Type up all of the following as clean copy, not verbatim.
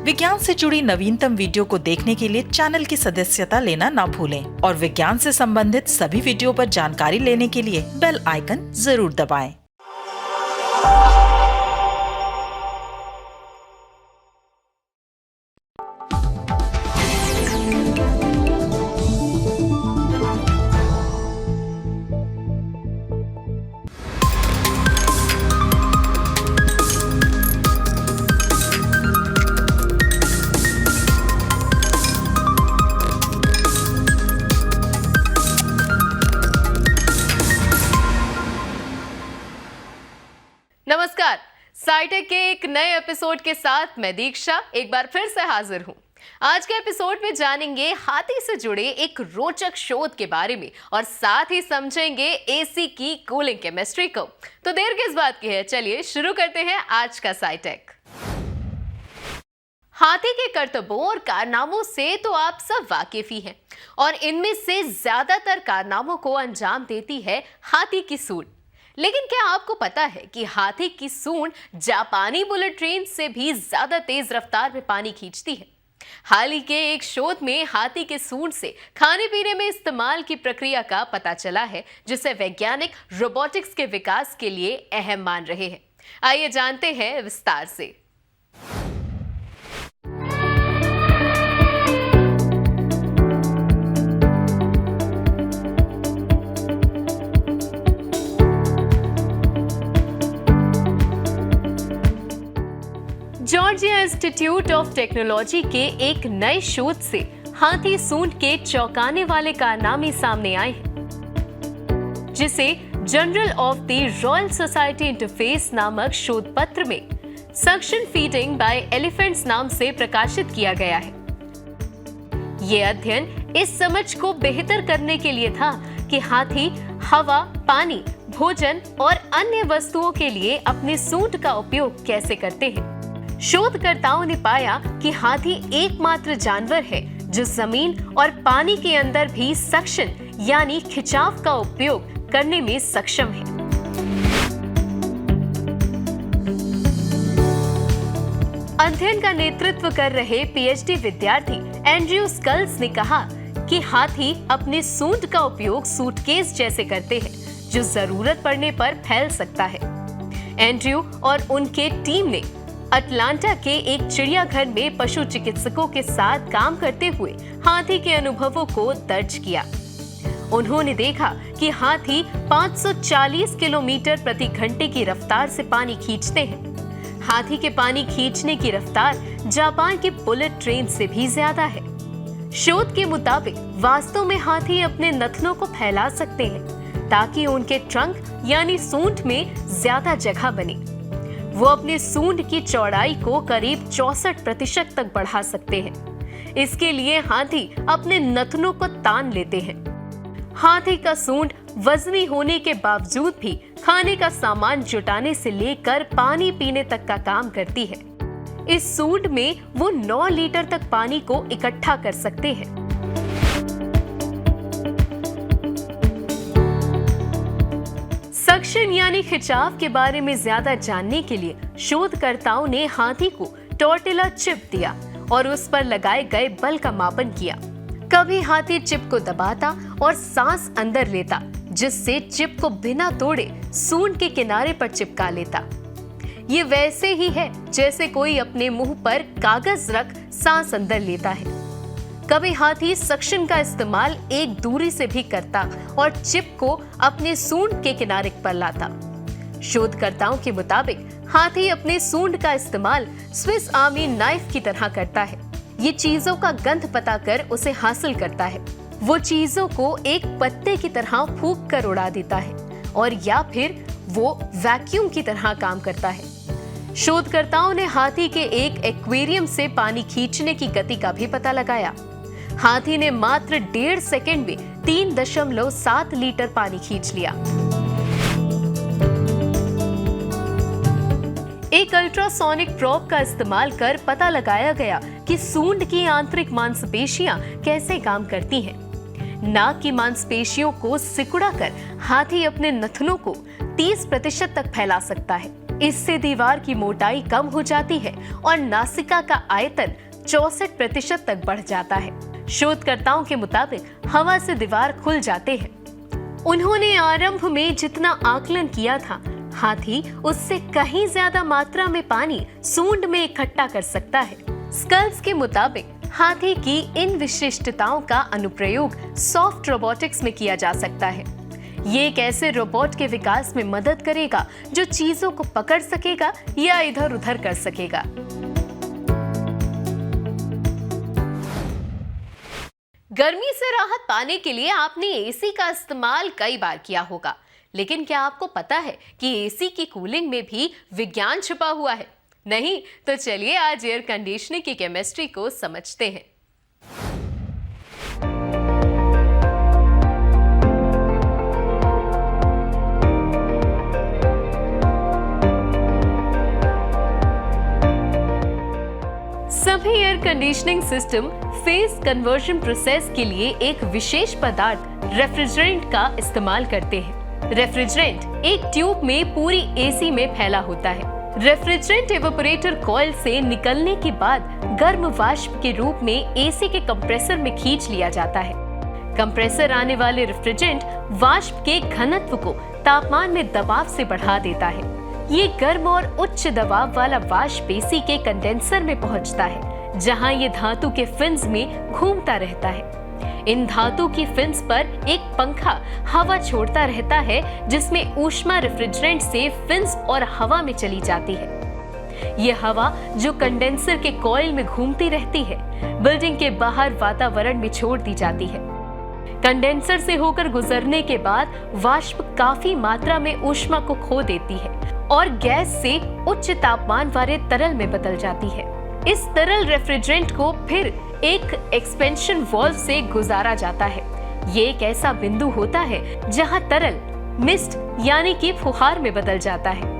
विज्ञान से जुड़ी नवीनतम वीडियो को देखने के लिए चैनल की सदस्यता लेना ना भूलें और विज्ञान से संबंधित सभी वीडियो पर जानकारी लेने के लिए बेल आइकन जरूर दबाएं। नमस्कार, साइटेक के एक नए एपिसोड के साथ मैं दीक्षा एक बार फिर से हाजिर हूं। आज के एपिसोड में जानेंगे हाथी से जुड़े एक रोचक शोध के बारे में और साथ ही समझेंगे एसी की कूलिंग केमिस्ट्री को। तो देर किस बात की है, चलिए शुरू करते हैं आज का साइटेक। हाथी के करतबों और कारनामों से तो आप सब वाकिफ ही हैं और इनमें से ज्यादातर कारनामों को अंजाम देती है हाथी की सूंड। लेकिन क्या आपको पता है कि हाथी की सूंड जापानी बुलेट ट्रेन से भी ज्यादा तेज रफ्तार में पानी खींचती है। हाल ही के एक शोध में हाथी के सूंड से खाने पीने में इस्तेमाल की प्रक्रिया का पता चला है, जिसे वैज्ञानिक रोबोटिक्स के विकास के लिए अहम मान रहे हैं। आइए जानते हैं विस्तार से। जॉर्जिया इंस्टीट्यूट ऑफ टेक्नोलॉजी के एक नए शोध से हाथी सूंड के चौंकाने वाले कारनामे सामने आए हैं, जिसे journal of the royal society interface नामक शोध पत्र में सक्शन फीडिंग बाय एलिफेंट्स नाम से प्रकाशित किया गया है। ये अध्ययन इस समझ को बेहतर करने के लिए था कि हाथी हवा, पानी, भोजन और अन्य वस्तुओं के लिए अपने सूंड का उपयोग कैसे करते हैं। शोधकर्ताओं ने पाया कि हाथी एकमात्र जानवर है जो जमीन और पानी के अंदर भी सक्शन यानी खिंचाव का उपयोग करने में सक्षम है। अध्ययन का नेतृत्व कर रहे पीएचडी विद्यार्थी एंड्रयू स्कल्स ने कहा कि हाथी अपने सूंड का उपयोग सूटकेस जैसे करते हैं, जो जरूरत पड़ने पर फैल सकता है। एंड्रयू और उनके टीम ने अटलांटा के एक चिड़ियाघर में पशु चिकित्सकों के साथ काम करते हुए हाथी के अनुभवों को दर्ज किया। उन्होंने देखा कि हाथी 540 किलोमीटर प्रति घंटे की रफ्तार से पानी खींचते हैं। हाथी के पानी खींचने की रफ्तार जापान की बुलेट ट्रेन से भी ज्यादा है। शोध के मुताबिक वास्तव में हाथी अपने नथनों को फैला सकते हैं ताकि उनके ट्रंक यानी सूंड में ज्यादा जगह बने। वो अपने सूंड की चौड़ाई को करीब 64% तक बढ़ा सकते हैं। इसके लिए हाथी अपने नथनों को तान लेते हैं। हाथी का सूंड वजनी होने के बावजूद भी खाने का सामान जुटाने से लेकर पानी पीने तक का काम करती है। इस सूंड में वो 9 लीटर तक पानी को इकट्ठा कर सकते हैं। सक्शन यानी खिंचाव के बारे में ज्यादा जानने के लिए शोधकर्ताओं ने हाथी को टॉर्टिला चिप दिया और उस पर लगाए गए बल का मापन किया। कभी हाथी चिप को दबाता और सांस अंदर लेता, जिससे चिप को बिना तोड़े सूंड के किनारे पर चिपका लेता। ये वैसे ही है जैसे कोई अपने मुंह पर कागज रख सांस अंदर लेता है। कभी हाथी सक्शन का इस्तेमाल एक दूरी से भी करता और चिप को अपने सूंड के किनारे पर लाता। शोधकर्ताओं के मुताबिक हाथी अपने सूंड का इस्तेमाल स्विस आर्मी नाइफ की तरह करता है। ये चीजों का गंध पता कर उसे हासिल करता है। वो चीजों को एक पत्ते की तरह फूंक कर उड़ा देता है और या फिर वो वैक्यूम की तरह काम करता है। शोधकर्ताओं ने हाथी के एक एक्वेरियम से पानी खींचने की गति का भी पता लगाया। हाथी ने मात्र 1.5 सेकंड में 3.7 लीटर पानी खींच लिया। एक अल्ट्रासोनिक प्रोब का इस्तेमाल कर पता लगाया गया कि सूंड की आंतरिक मांसपेशियां कैसे काम करती हैं। नाक की मांसपेशियों को सिकुड़ा कर हाथी अपने नथनों को 30% तक फैला सकता है। इससे दीवार की मोटाई कम हो जाती है और नासिका का आयतन 64% तक बढ़ जाता है। शोधकर्ताओं के मुताबिक हवा से दीवार खुल जाते हैं। उन्होंने आरंभ में जितना आकलन किया था, हाथी उससे कहीं ज्यादा मात्रा में पानी सूंड में इकट्ठा कर सकता है। स्कल्स के मुताबिक हाथी की इन विशिष्टताओं का अनुप्रयोग सॉफ्ट रोबोटिक्स में किया जा सकता है। ये एक ऐसे रोबोट के विकास में मदद करेगा जो चीजों को पकड़ सकेगा या इधर उधर कर सकेगा। गर्मी से राहत पाने के लिए आपने एसी का इस्तेमाल कई बार किया होगा, लेकिन क्या आपको पता है कि एसी की कूलिंग में भी विज्ञान छिपा हुआ है? नहीं तो चलिए आज एयर कंडीशनिंग की केमिस्ट्री को समझते हैं। सभी air conditioning system phase conversion process के लिए एक विशेष पदार्थ रेफ्रिजरेंट का इस्तेमाल करते हैं। रेफ्रिजरेंट एक ट्यूब में पूरी एसी में फैला होता है। रेफ्रिजरेंट इवेपोरेटर कॉइल से निकलने के बाद गर्म वाष्प के रूप में एसी के कंप्रेसर में खींच लिया जाता है। कंप्रेसर आने वाले रेफ्रिजरेंट वाष्प के घनत्व को तापमान में दबाव से बढ़ा देता है। ये गर्म और उच्च दबाव वाला वाष्प एसी के कंडेंसर में पहुंचता है, जहां ये धातु के फिन्स में घूमता रहता है। इन धातु की फिन्स पर एक पंखा हवा छोड़ता रहता है, जिसमें ऊष्मा रेफ्रिजरेंट से फिन्स और हवा में चली जाती है। ये हवा जो कंडेंसर के कॉइल में घूमती रहती है, बिल्डिंग के बाहर वातावरण में छोड़ दी जाती है। कंडेंसर से होकर गुजरने के बाद वाष्प काफी मात्रा में ऊष्मा को खो देती है और गैस से उच्च तापमान वाले तरल में बदल जाती है। इस तरल रेफ्रिजरेंट को फिर एक एक्सपेंशन वाल्व से गुजारा जाता है। ये एक ऐसा बिंदु होता है जहां तरल मिस्ट यानी कि फुहार में बदल जाता है।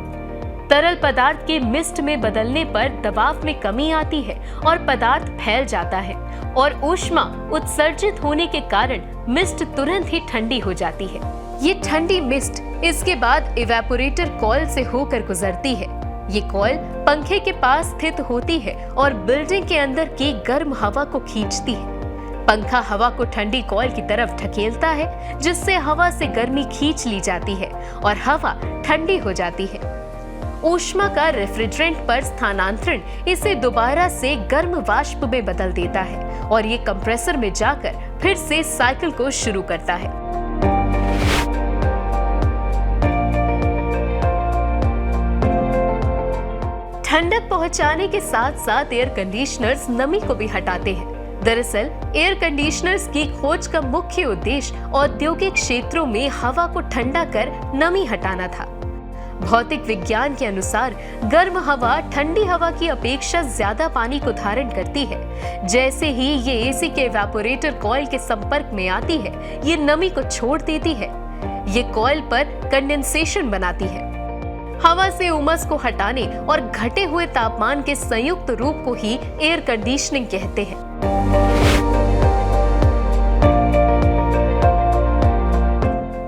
तरल पदार्थ के मिस्ट में बदलने पर दबाव में कमी आती है और पदार्थ फैल जाता है और ऊष्मा उत्सर्जित होने के कारण मिस्ट तुरंत ही ठंडी हो जाती है। ये ठंडी मिस्ट इसके बाद इवेपोरेटर कॉइल से होकर गुजरती है। ये कॉइल पंखे के पास स्थित होती है और बिल्डिंग के अंदर की गर्म हवा को खींचती है। पंखा हवा को ठंडी कॉइल की तरफ ढकेलता है, जिससे हवा से गर्मी खींच ली जाती है और हवा ठंडी हो जाती है। ऊष्मा का रेफ्रिजरेंट पर स्थानांतरण इसे दोबारा से गर्म वाष्प में बदल देता है और ये कंप्रेसर में जाकर फिर से साइकिल को शुरू करता है। ठंडक पहुंचाने के साथ साथ एयर कंडीशनर्स नमी को भी हटाते हैं। दरअसल एयर कंडीशनर्स की खोज का मुख्य उद्देश्य औद्योगिक क्षेत्रों में हवा को ठंडा कर नमी हटाना था। भौतिक विज्ञान के अनुसार गर्म हवा ठंडी हवा की अपेक्षा ज्यादा पानी को धारण करती है। जैसे ही ये एसी के इवेपोरेटर कॉइल के संपर्क में आती है, ये नमी को छोड़ देती है। ये कॉइल पर कंडेंसेशन बनाती है। हवा से उमस को हटाने और घटे हुए तापमान के संयुक्त रूप को ही एयर कंडीशनिंग कहते हैं।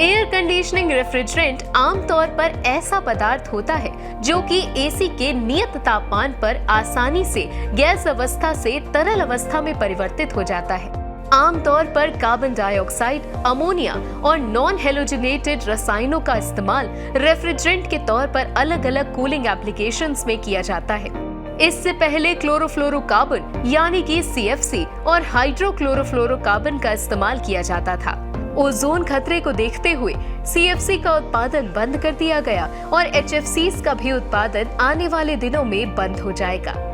एयर कंडीशनिंग रेफ्रिजरेंट आमतौर पर ऐसा पदार्थ होता है जो कि एसी के नियत तापमान पर आसानी से गैस अवस्था से तरल अवस्था में परिवर्तित हो जाता है। आमतौर पर कार्बन डाइऑक्साइड, अमोनिया और नॉन हेलोजिनेटेड रसायनों का इस्तेमाल रेफ्रिजरेंट के तौर पर अलग अलग कूलिंग एप्लीकेशंस में किया जाता है। इससे पहले क्लोरोफ्लोरोकार्बन यानी कि CFC और हाइड्रोक्लोरोफ्लोरोकार्बन का इस्तेमाल किया जाता था। ओजोन खतरे को देखते हुए CFC का उत्पादन बंद कर दिया गया और HFCs का भी उत्पादन आने वाले दिनों में बंद हो जाएगा।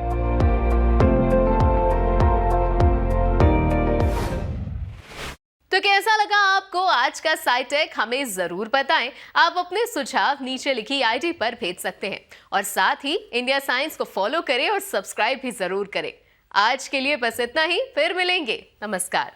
तो कैसा लगा आपको आज का SciTech? हमें जरूर बताएं। आप अपने सुझाव नीचे लिखी आईडी पर भेज सकते हैं और साथ ही इंडिया साइंस को फॉलो करें और सब्सक्राइब भी जरूर करें। आज के लिए बस इतना ही, फिर मिलेंगे। नमस्कार।